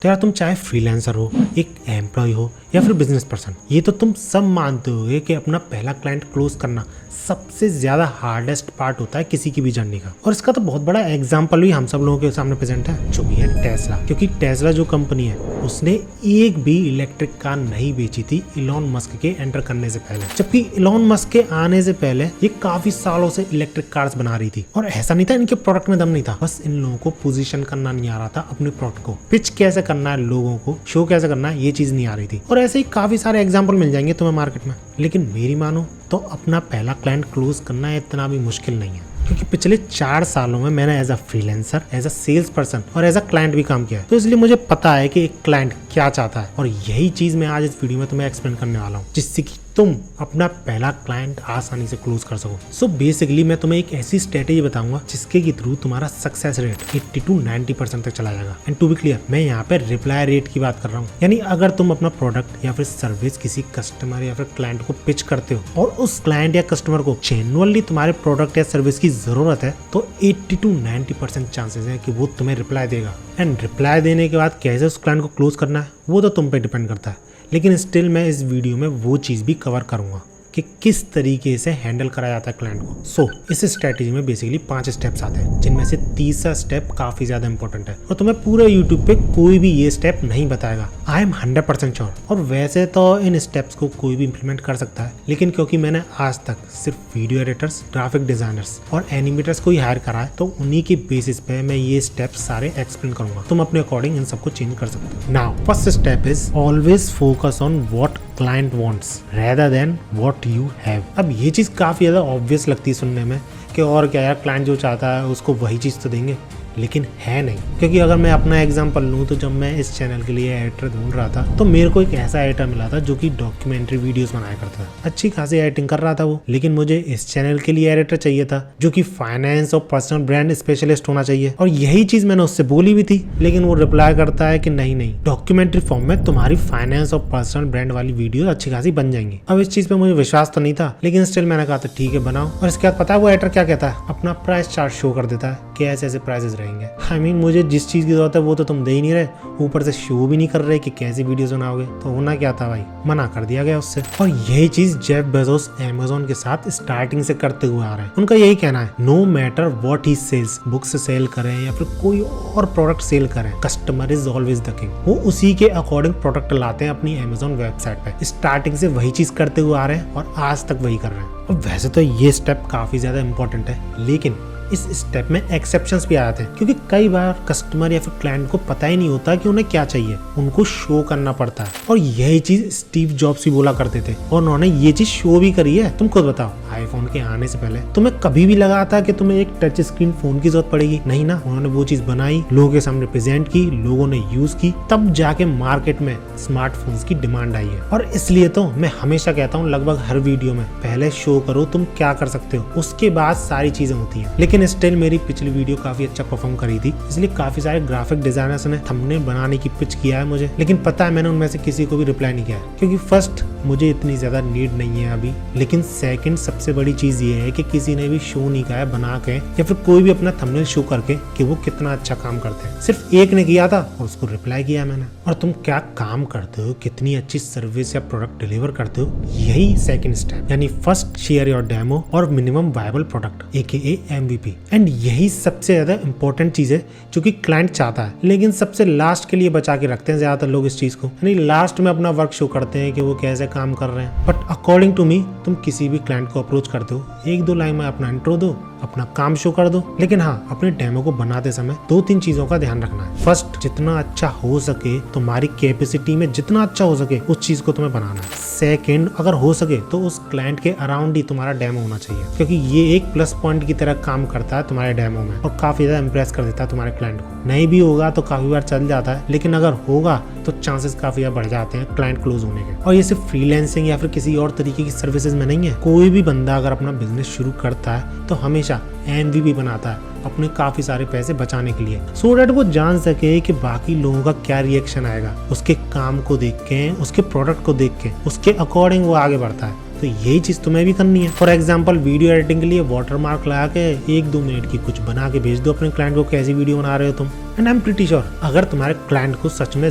तो यार तुम चाहे फ्रीलांसर हो, एक एम्प्लॉय हो या फिर बिजनेस पर्सन, ये तो तुम सब मानते हो कि अपना पहला क्लाइंट क्लोज करना सबसे ज्यादा हार्डेस्ट पार्ट होता है किसी की भी जर्नी का। और इसका तो बहुत बड़ा एग्जांपल भी हम सब लोगों के सामने प्रेजेंट है, जो भी है टेस्ला। क्योंकि टेस्ला जो कंपनी है उसने एक भी इलेक्ट्रिक कार नहीं बेची थी इलॉन मस्क के एंटर करने से पहले। जबकि इलॉन मस्क के आने से पहले ये काफी सालों से इलेक्ट्रिक कार्स बना रही थी। और ऐसा नहीं था इनके प्रोडक्ट में दम नहीं था, बस इन लोगों को पोजीशन करना नहीं आ रहा था अपने प्रोडक्ट को, पिच कैसे करना है लोगों को, शो कैसे करना है, ये चीज नहीं आ रही थी। और ऐसे ही काफी सारे एग्जांपल मिल जाएंगे तुम्हें मार्केट में। लेकिन मेरी मानो तो अपना पहला क्लाइंट क्लोज करना इतना भी मुश्किल नहीं है। क्योंकि पिछले 4 सालों में मैंने as a freelancer, as a sales person और एज अ क्लाइंट भी काम किया है। तो इसलिए मुझे पता है कि एक क्लाइंट क्या चाहता है। और यही चीज मैं आज इस वीडियो में तुम्हें एक्सप्लेन करने वाला हूँ, जिससे कि तुम अपना पहला क्लाइंट आसानी से क्लोज कर सको। सो बेसिकली मैं तुम्हें एक ऐसी स्ट्रेटेजी बताऊंगा जिसके के थ्रू तुम्हारा सक्सेस रेट 80 to 90% तक चला जाएगा। एंड टू बी क्लियर, मैं यहाँ पे रिप्लाई रेट की बात कर रहा हूँ। यानी अगर तुम अपना प्रोडक्ट या फिर सर्विस किसी कस्टमर या फिर क्लाइंट को पिच करते हो और उस क्लाइंट या कस्टमर को जेन्युइनली तुम्हारे प्रोडक्ट या सर्विस की जरूरत है, तो 80 to 90% चांसेस है कि वो तुम्हें रिप्लाई देगा। एंड रिप्लाई देने के बाद कैसे उस क्लाइंट को क्लोज करना है वो तो तुम पे डिपेंड करता है। लेकिन स्टिल मैं इस वीडियो में वो चीज़ भी कवर करूंगा कि किस तरीके से हैंडल करा जाता है क्लाइंट को। सो इस स्ट्रेटेजी में बेसिकली 5 स्टेप्स आते हैं, जिनमें से तीसरा स्टेप काफी ज्यादा इंपॉर्टेंट है और तुम्हें पूरे यूट्यूब पे कोई भी ये स्टेप नहीं बताएगा। I am 100% sure. और वैसे तो इन स्टेप्स को कोई भी इंप्लीमेंट कर सकता है, लेकिन क्योंकि मैंने आज तक सिर्फ वीडियो एडिटर्स, ग्राफिक डिजाइनर्स और एनिमेटर्स को ही हायर करा है, तो उन्हीं के बेसिस पे मैं ये स्टेप्स सारे एक्सप्लेन करूंगा। तुम अपने अकॉर्डिंग इन सबको चेंज कर सकते हो। Now first step is always focus on what client wants rather than what you have. अब ये चीज काफी ज्यादा ऑब्वियस लगती है सुनने में कि और क्या यार, क्लाइंट जो चाहता है उसको वही चीज तो देंगे, लेकिन है नहीं। क्योंकि अगर मैं अपना एग्जांपल लूँ तो जब मैं इस चैनल के लिए एडिटर ढूंढ रहा था तो मेरे को एक ऐसा एडिटर मिला था जो कि डॉक्यूमेंट्री वीडियोस बनाया करता था। अच्छी खासी एडिटिंग कर रहा था वो, लेकिन मुझे इस चैनल के लिए एडिटर चाहिए था जो कि फाइनेंस और पर्सनल ब्रांड स्पेशलिस्ट होना चाहिए। और यही चीज मैंने उससे बोली भी थी, लेकिन वो रिप्लाई करता है कि नहीं, डॉक्यूमेंट्री फॉर्म में तुम्हारी फाइनेंस और पर्सनल ब्रांड वाली वीडियो अच्छी खासी बन जाएंगी। अब इस चीज पे मुझे विश्वास तो नहीं था, लेकिन स्टिल मैंने कहा था ठीक है बनाओ। और इसके बाद पता है वो एडिटर क्या कहता है, अपना प्राइस चार्ट शो कर देता है कि ऐसे ऐसे प्राइसेस रहेंगे। आई मीन मुझे जिस चीज की जरूरत है वो तो तुम दे ही नहीं रहे, ऊपर से शो भी नहीं कर रहे कि कैसी वीडियोस बनाओगे। तो होना क्या था भाई, मना कर दिया गया उससे। और यही चीज जेफ बेजोस अमेज़न के साथ स्टार्टिंग से करते हुए आ रहे हैं। उनका यही कहना है, no matter what he sells, books sell करें या फिर कोई और प्रोडक्ट सेल करें, customer is always the king. वो उसी के अकॉर्डिंग प्रोडक्ट लाते हैं अपनी अमेज़न वेबसाइट पे। स्टार्टिंग से वही चीज करते हुए आ रहे हैं और आज तक वही कर रहे हैं। और वैसे तो ये स्टेप काफी ज्यादा इंपॉर्टेंट है, लेकिन इस स्टेप में एक्सेप्शंस भी आ जाते हैं। क्योंकि कई बार कस्टमर या फिर क्लाइंट को पता ही नहीं होता कि उन्हें क्या चाहिए, उनको शो करना पड़ता है। और यही चीज स्टीव जॉब्स भी बोला करते थे और उन्होंने ये चीज शो भी करी है। तुम खुद बताओ, आईफोन के आने से पहले तुम्हें कभी भी लगा था कि तुम्हें एक टच स्क्रीन फोन की जरूरत पड़ेगी? नहीं ना। उन्होंने वो चीज बनाई, लोगों के सामने प्रेजेंट की, लोगों ने यूज की, तब जाके मार्केट में स्मार्टफोन्स की डिमांड आई है। और इसलिए तो मैं हमेशा कहता हूँ लगभग हर वीडियो में, पहले शो करो तुम क्या कर सकते हो, उसके बाद सारी चीजें होती है। लेकिन स्टिल मेरी पिछली वीडियो काफी अच्छा परफॉर्म करी थी, इसलिए काफी सारे ग्राफिक डिजाइनर्स ने थंबनेल बनाने की पिच किया है मुझे। लेकिन पता है मैंने उनमें से किसी को भी रिप्लाई नहीं किया है, क्योंकि फर्स्ट मुझे इतनी ज्यादा नीड नहीं है अभी। लेकिन सेकंड सबसे बड़ी चीज ये है कि किसी ने भी शो नहीं किया है बना के या फिर कोई भी अपना थंबनेल शो करके कि वो कितना अच्छा काम करते हैं। सिर्फ एक ने किया था और उसको रिप्लाई किया मैंने। और तुम क्या काम करते हो, कितनी अच्छी सर्विस या प्रोडक्ट डिलीवर करते हो, यही सेकंड स्टेप। यानी फर्स्ट शेयर योर डेमो और minimum viable product AKA MVP। And यही सबसे ज्यादा इंपॉर्टेंट चीज है जो कि क्लाइंट चाहता है, लेकिन सबसे लास्ट के लिए बचा के रखते हैं ज्यादातर लोग इस चीज को। यानी लास्ट में अपना वर्क शो करते हैं कि वो कैसे काम कर रहे हैं। बट अकॉर्डिंग टू मी, तुम किसी भी क्लाइंट को अप्रोच करते हो, 1-2 लाइन में अपना इंट्रो दो, अपना काम शो कर दो। लेकिन हाँ, अपने डेमो को बनाते समय 2-3 चीजों का ध्यान रखना है। फर्स्ट, जितना अच्छा हो सके, तुम्हारी कैपेसिटी में जितना अच्छा हो सके उस चीज को तुम्हें बनाना है। सेकंड, अगर हो सके तो उस क्लाइंट के अराउंड ही तुम्हारा डेमो होना चाहिए, क्योंकि ये एक प्लस पॉइंट की तरह काम करता है तुम्हारे डेमो में और काफी ज्यादा इंप्रेस कर देता है तुम्हारे क्लाइंट को। नहीं भी होगा तो काफी बार चल जाता है, लेकिन अगर होगा तो चांसेस काफी ज्यादा बढ़ जाते हैं क्लाइंट क्लोज होने के। और ये सिर्फ फ्रीलांसिंग या फिर किसी और तरीके की सर्विसेज में नहीं है। कोई भी बंदा अगर अपना बिजनेस शुरू करता है तो हमेशा MVP बनाता है अपने काफी सारे पैसे बचाने के लिए, सो दैट वो जान सके कि बाकी लोगों का क्या रिएक्शन आएगा। उसके काम को देख के, उसके प्रोडक्ट को देख के, उसके अकॉर्डिंग वो आगे बढ़ता है। तो यही चीज तुम्हें भी करनी है। फॉर एग्जाम्पल, वीडियो एडिटिंग के लिए वाटरमार्क लगा के 1-2 मिनट की कुछ बना के भेज दो अपने क्लाइंट को, कैसी वीडियो बना रहे हो तुम। And I am pretty sure अगर तुम्हारे क्लाइंट को सच में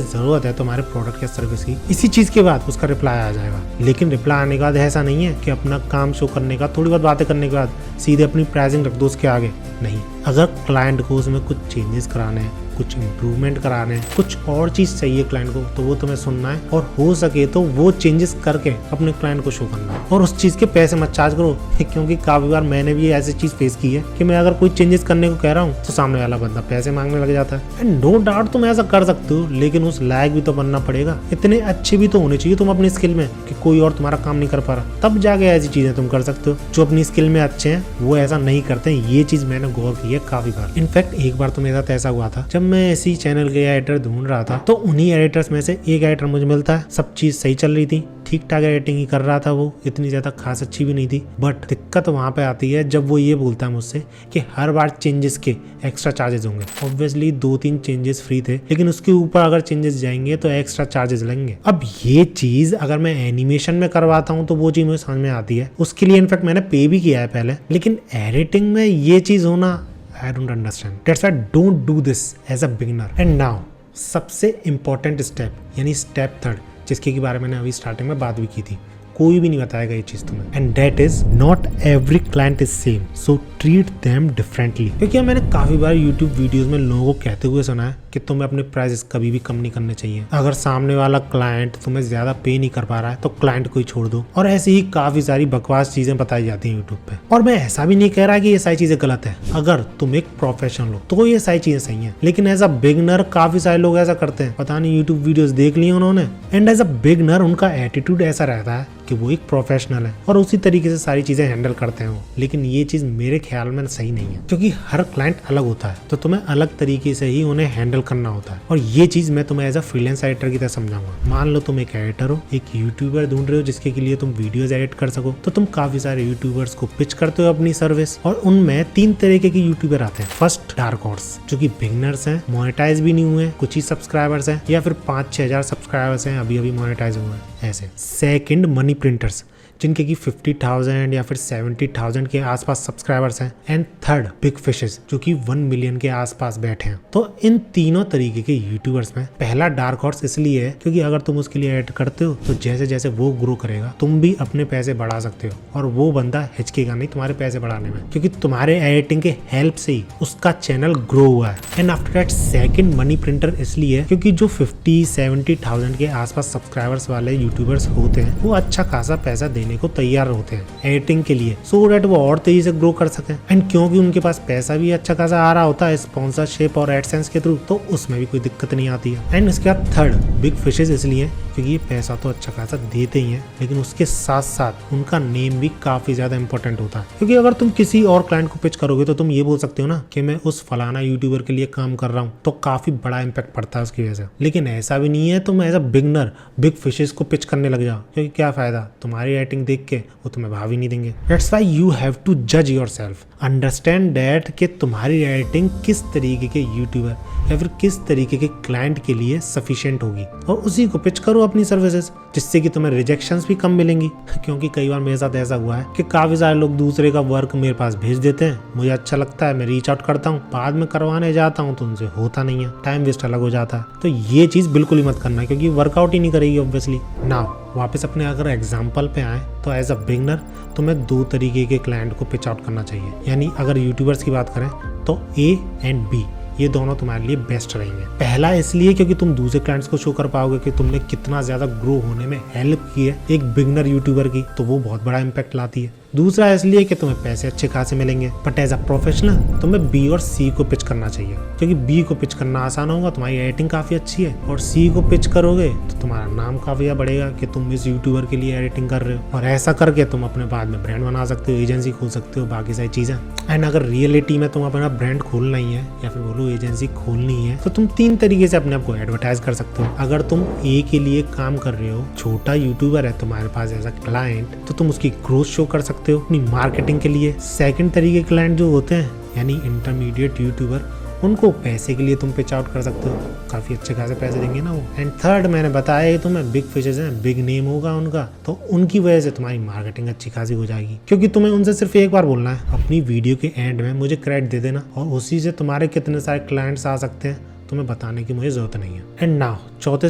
जरूरत है तुम्हारे प्रोडक्ट या सर्विस की, इसी चीज के बाद उसका रिप्लाई आ जाएगा। लेकिन रिप्लाई आने के बाद ऐसा नहीं है कि अपना काम शो करने का, थोड़ी बहुत बातें करने के बाद सीधे अपनी प्राइसिंग रख दो उसके आगे। नहीं, अगर क्लाइंट को उसमें कुछ चेंजेस कराने हैं, कुछ इम्प्रूवमेंट कराने हैं, कुछ और चीज चाहिए क्लाइंट को, तो वो तुम्हें सुनना है और हो सके तो वो चेंजेस करके अपने क्लाइंट को शो करना है। और उस चीज के पैसे मत चार्ज करो, क्योंकि काफी बार मैंने भी ऐसी चीज फेस की है कि मैं अगर कोई चेंजेस करने को कह रहा हूँ तो सामने वाला बंदा पैसे मांगने लग जाता है। एंड नो डाउट तुम ऐसा कर सकते हो, लेकिन उस लायक भी तो बनना पड़ेगा, इतने अच्छे भी तो होने चाहिए तुम अपनी स्किल में कि कोई और तुम्हारा काम नहीं कर पा रहा, तब जाके ऐसी चीजें तुम कर सकते हो। जो अपनी स्किल में अच्छे हैं वो ऐसा नहीं करते हैं, ये चीज मैंने गौर की है काफी बार। इनफैक्ट एक बार तो मेरे साथ ऐसा हुआ था, जब मैं ऐसी चैनल के एडिटर ढूंढ रहा था तो उन्हीं एडिटर्स में से एक एडिटर मुझे मिलता है। सब चीज सही चल रही थी, ठीक ठाक एडिटिंग ही कर रहा था, वो इतनी ज्यादा खास अच्छी भी नहीं थी। बट दिक्कत वहां पे आती है जब वो ये बोलता है मुझसे कि हर बार चेंजेस के एक्स्ट्रा चार्जेस होंगे। ऑब्वियसली 2-3 चेंजेस फ्री थे, लेकिन उसके ऊपर अगर चेंजेस जाएंगे तो एक्स्ट्रा चार्जेस लगेंगे। अब ये चीज अगर मैं एनिमेशन में करवाता हूँ तो वो चीज मुझे समझ में आती है, उसके लिए इनफैक्ट मैंने पे भी किया है पहले, लेकिन एडिटिंग में ये चीज होना I don't understand. That's why don't do this as a beginner. And now सबसे इम्पोर्टेंट स्टेप यानी स्टेप 3, जिसके के बारे में मैंने अभी स्टार्टिंग में बात भी की थी, कोई भी नहीं बताएगा ये चीज तुम्हें। And that is not every client is same, so treat them differently. क्योंकि मैंने काफी बार यूट्यूब वीडियोस में लोगों को कहते हुए सुना है कि तुम्हें अपने प्राइसेस कभी भी कम नहीं करने चाहिए। अगर सामने वाला क्लाइंट तुम्हें ज्यादा पे नहीं कर पा रहा है तो क्लाइंट को ही छोड़ दो। और ऐसी ही काफी सारी बकवास चीजें बताई जाती है यूट्यूब पे। और मैं ऐसा भी नहीं कह रहा कि ये सारी चीजें गलत है, अगर तुम एक प्रोफेशनल हो तो ये सारी चीजें सही है। लेकिन एज अ बिगनर काफी सारे लोग ऐसा करते हैं, पता नहीं यूट्यूब वीडियोस देख ली उन्होंने, एंड एज अ बिगनर उनका एटीट्यूड ऐसा रहता है कि वो एक प्रोफेशनल है और उसी तरीके से सारी चीजें हैंडल करते हैं वो। लेकिन ये चीज मेरे ख्याल में सही नहीं है, क्योंकि हर क्लाइंट अलग होता है, तो तुम्हें अलग तरीके से ही उन्हें हैंडल करना होता है। और ये चीज मैं तुम्हें एज अ फ्रीलांस एडिटर की तरह समझाऊंगा। मान लो तुम एक एडिटर हो, एक यूट्यूबर ढूंढ रहे हो जिसके के लिए तुम वीडियोज एडिट कर सको, तो तुम काफी सारे यूट्यूबर्स को पिच करते हो अपनी सर्विस, और उनमें 3 तरीके के यूट्यूबर आते हैं। फर्स्ट, डार्क हॉर्स, जो कि बिगनर्स हैं, मोनेटाइज भी नहीं हुए, कुछ ही सब्सक्राइबर्स हैं, या फिर 5-6 हजार सब्सक्राइबर्स हैं, अभी अभी मोनेटाइज हुए हैं ऐसे। सेकंड, मनी प्रिंटर्स, जिनके की 50,000 या फिर 70,000 के आसपास सब्सक्राइबर्स हैं। एंड थर्ड, बिग फिशेस, जो कि 1 मिलियन के आसपास बैठे हैं। तो इन तीनों तरीके के यूट्यूबर्स में पहला डार्क हॉर्स इसलिए है क्योंकि अगर तुम उसके लिए एड करते हो तो जैसे जैसे वो ग्रो करेगा तुम भी अपने पैसे बढ़ा सकते हो, और वो बंदा हिचकेगा नहीं तुम्हारे पैसे बढ़ाने में, क्योंकि तुम्हारे एडिटिंग के हेल्प से ही उसका चैनल ग्रो हुआ है। And after that second, money printer इसलिए क्योंकि जो 50-70,000 के आसपास सब्सक्राइबर्स वाले यूट्यूबर्स होते हैं वो अच्छा खासा पैसा देने को तैयार होते हैं एडिटिंग के लिए, सो दैट वो और तेजी से ग्रो कर सके। एंड क्योंकि उनके पास पैसा भी अच्छा खासा आ रहा होता है स्पॉन्सरशिप और एडसेंस के थ्रू, तो उसमें भी कोई दिक्कत नहीं आती है। एंड इसके बाद थर्ड, बिग फिशेस, इसलिए क्योंकि ये पैसा तो अच्छा खासा देते ही हैं, लेकिन उसके साथ साथ उनका नेम भी काफी ज्यादा इंपॉर्टेंट होता है। क्योंकि अगर तुम किसी और क्लाइंट को पिच करोगे तो तुम ये बोल सकते हो ना कि मैं उस फलाना यूट्यूबर के लिए काम कर रहा हूँ, तो काफी बड़ा इम्पैक्ट पड़ता है उसकी वजह से। लेकिन ऐसा भी नहीं है तुम as a beginner big fishes को पिच करने लग जाओ, क्योंकि क्या फायदा, तुम्हारी एडिटिंग देख के वो तुम्हें भाव ही नहीं देंगे। That's why you have to judge yourself. Understand that कि तुम्हारी एडिटिंग किस तरीके के यूट्यूबर या फिर किस तरीके के क्लाइंट के लिए सफिशिएंट होगी, और उसी को पिच करो अपनी सर्विसेज, जिससे कि तुम्हें रिजेक्शंस भी कम मिलेंगी। क्योंकि कई बार मेरे साथ ऐसा हुआ है कि काफी सारे लोग दूसरे का वर्क मेरे पास भेज देते हैं, मुझे अच्छा लगता है, मैं रीच आउट करता हूँ, बाद में करवाने जाता हूँ तो उनसे होता नहीं है, टाइम वेस्ट अलग हो जाता है। तो ये चीज बिल्कुल ही मत करना, क्योंकि वर्कआउट ही नहीं करेगी ऑब्वियसली। नाउ वापस अपने अगर एग्जाम्पल पे आए तो एज अ बिगनर तुम्हें 2 तरीके के क्लाइंट को पिच आउट करना चाहिए। यानी अगर यूट्यूबर्स की बात करें तो A एंड B, ये दोनों तुम्हारे लिए बेस्ट रहेंगे। पहला इसलिए क्योंकि तुम दूसरे क्लाइंट्स को शो कर पाओगे कि तुमने कितना ज्यादा ग्रो होने में हेल्प की है एक बिगनर यूट्यूबर की, तो वो बहुत बड़ा इम्पैक्ट लाती है। दूसरा इसलिए कि तुम्हें पैसे अच्छे खासे मिलेंगे। बट एज अ प्रोफेशनल तुम्हें B और C को पिच करना चाहिए, क्योंकि B को पिच करना आसान होगा, तुम्हारी एडिटिंग काफी अच्छी है, और C को पिच करोगे तो तुम्हारा नाम काफी बढ़ेगा कि तुम इस यूट्यूबर के लिए एडिटिंग कर रहे हो, और ऐसा करके तुम अपने बाद में ब्रांड बना सकते हो, एजेंसी खोल सकते हो, बाकी सारी चीजें। एंड अगर रियलिटी में तुम अपना ब्रांड खोलना ही है या फिर बोलो एजेंसी खोलनी है, तो तुम 3 तरीके से अपने आप को एडवर्टाइज कर सकते हो। अगर तुम A के लिए काम कर रहे हो, छोटा यूट्यूबर है तुम्हारे पास एज अ क्लाइंट, तो तुम उसकी ग्रोथ शो कर सकते हो अपनी मार्केटिंग के लिए। सेकंड तरीके क्लाइंट जो होते हैं यानी इंटरमीडिएट यूट्यूबर, उनको पैसे के लिए तुम पिच आउट कर सकते हो, काफी अच्छे खासे पैसे देंगे ना वो। एंड थर्ड मैंने बताया तुम्हें बिग फिशेस हैं, बिग नेम होगा उनका, तो उनकी वजह से तुम्हारी मार्केटिंग अच्छी खासी हो जाएगी, क्योंकि तुम्हें उनसे सिर्फ एक बार बोलना है अपनी वीडियो के एंड में मुझे क्रेडिट दे देना, और उसी से तुम्हारे कितने सारे क्लाइंट्स आ सकते हैं तुम्हें बताने की मुझे जरूरत नहीं है। एंड नाउ चौथे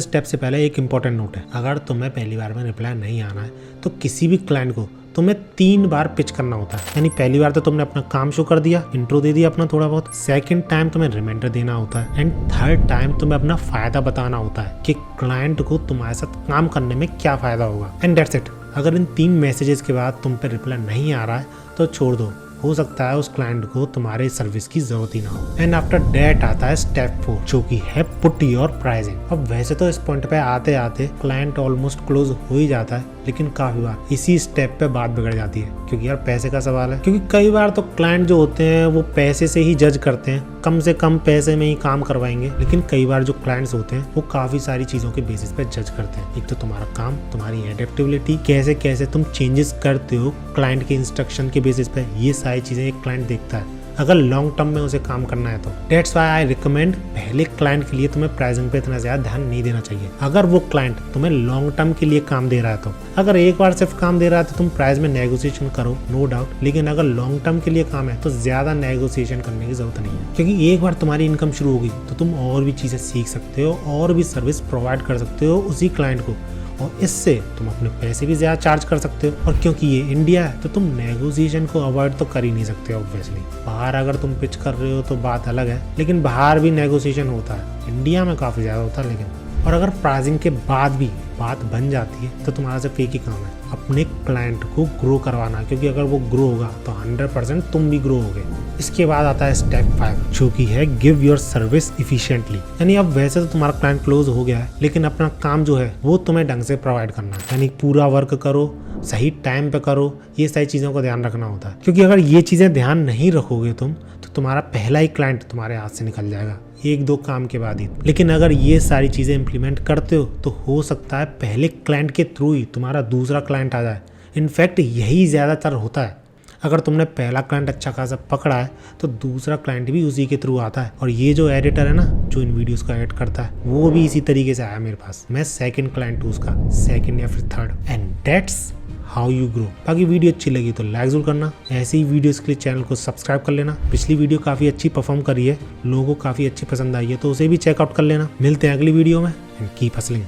स्टेप से पहले एक इंपॉर्टेंट नोट है, अगर तुम्हें पहली बार में रिप्लाई नहीं आना है तो किसी भी क्लाइंट को तुम्हें 3 बार पिच करना होता है। यानी पहली बार तो तुमने अपना काम शो कर दिया, इंट्रो दे दिया अपना थोड़ा बहुत, सेकंड टाइम तुम्हें रिमाइंडर देना होता है, एंड थर्ड टाइम तुम्हें अपना फायदा बताना होता है कि क्लाइंट को तुम्हारे साथ काम करने में क्या फायदा होगा। And that's it. अगर इन 3 मैसेजेस के बाद तुम पे रिप्लाई नहीं आ रहा है तो छोड़ दो, हो सकता है उस क्लाइंट को तुम्हारे सर्विस की जरूरत ही ना हो। एंड आफ्टर दैट आता है स्टेप 4 जो कि है पुट योर प्राइसिंग। अब वैसे तो इस पॉइंट पे आते आते क्लाइंट ऑलमोस्ट क्लोज हो ही जाता है, लेकिन काफी बार इसी स्टेप पे बात बिगड़ जाती है, क्योंकि यार पैसे का सवाल है। क्योंकि कई बार तो क्लाइंट जो होते हैं वो पैसे से ही जज करते हैं, कम से कम पैसे में ही काम करवाएंगे। लेकिन कई बार जो क्लाइंट्स होते हैं वो काफी सारी चीजों के बेसिस पे जज करते हैं। एक तो तुम्हारा काम, तुम्हारी एडेप्टेबिलिटी, कैसे कैसे तुम चेंजेस करते हो क्लाइंट के इंस्ट्रक्शन के बेसिस पे, ये सारी चीजें एक क्लाइंट देखता है अगर लॉन्ग टर्म में उसे काम करना है तो। डेट्स व्हाई आई रिकमेंड पहले क्लाइंट के लिए तुम्हें प्राइसिंग पे इतना ज्यादा ध्यान नहीं देना चाहिए, अगर वो क्लाइंट तुम्हें लॉन्ग टर्म के लिए काम दे रहा है तो। अगर एक बार सिर्फ काम दे रहा है तो तुम प्राइस में नेगोशिएशन करो, नो डाउट, लेकिन अगर लॉन्ग टर्म के लिए काम है तो ज्यादा नेगोशिएशन करने की जरूरत नहीं है। क्योंकि एक बार तुम्हारी इनकम शुरू होगी तो तुम और भी चीजें सीख सकते हो और भी सर्विस प्रोवाइड कर सकते हो उसी क्लाइंट को, और इससे तुम अपने पैसे भी ज़्यादा चार्ज कर सकते हो। और क्योंकि ये इंडिया है तो तुम नेगोशिएशन को अवॉइड तो कर ही नहीं सकते ऑब्वियसली। बाहर अगर तुम पिच कर रहे हो तो बात अलग है, लेकिन बाहर भी नेगोशिएशन होता है, इंडिया में काफ़ी ज़्यादा होता है लेकिन। और अगर प्राइसिंग के बाद भी बात बन जाती है तो तुम्हारा सिर्फ एक ही काम है, अपने क्लाइंट को ग्रो करवाना, क्योंकि अगर वो ग्रो होगा तो 100% तुम भी ग्रो होगे। इसके बाद आता है स्टेप 5 जो कि है गिव योर सर्विस इफिशिएंटली। यानी अब वैसे तो तुम्हारा क्लाइंट क्लोज हो गया है, लेकिन अपना काम जो है वो तुम्हें ढंग से प्रोवाइड करना है। यानी पूरा वर्क करो, सही टाइम पे करो, ये सारी चीज़ों का ध्यान रखना होता है। क्योंकि अगर ये चीज़ें ध्यान नहीं रखोगे तुम तो तुम्हारा पहला ही क्लाइंट तुम्हारे हाथ से निकल जाएगा 1-2 काम के बाद ही। लेकिन अगर ये सारी चीज़ें इम्प्लीमेंट करते हो तो हो सकता है पहले क्लाइंट के थ्रू ही तुम्हारा दूसरा क्लाइंट आ जाए। इनफैक्ट यही ज़्यादातर होता है, अगर तुमने पहला क्लाइंट अच्छा खासा पकड़ा है तो दूसरा क्लाइंट भी उसी के थ्रू आता है। और ये जो एडिटर है ना जो इन वीडियोस को एडिट करता है वो भी इसी तरीके से आया मेरे पास, मैं सेकंड क्लाइंट हूँ उसका, सेकंड या फिर third. And that's how you grow. बाकी वीडियो अच्छी लगी तो लाइक जरूर करना, ऐसे ही वीडियोस के लिए चैनल को सब्सक्राइब कर लेना। पिछली वीडियो काफ़ी अच्छी परफॉर्म करी है, लोगों को काफ़ी अच्छी पसंद आई है तो उसे भी चेकआउट कर लेना। मिलते हैं अगली वीडियो में एंड कीप हसलिंग।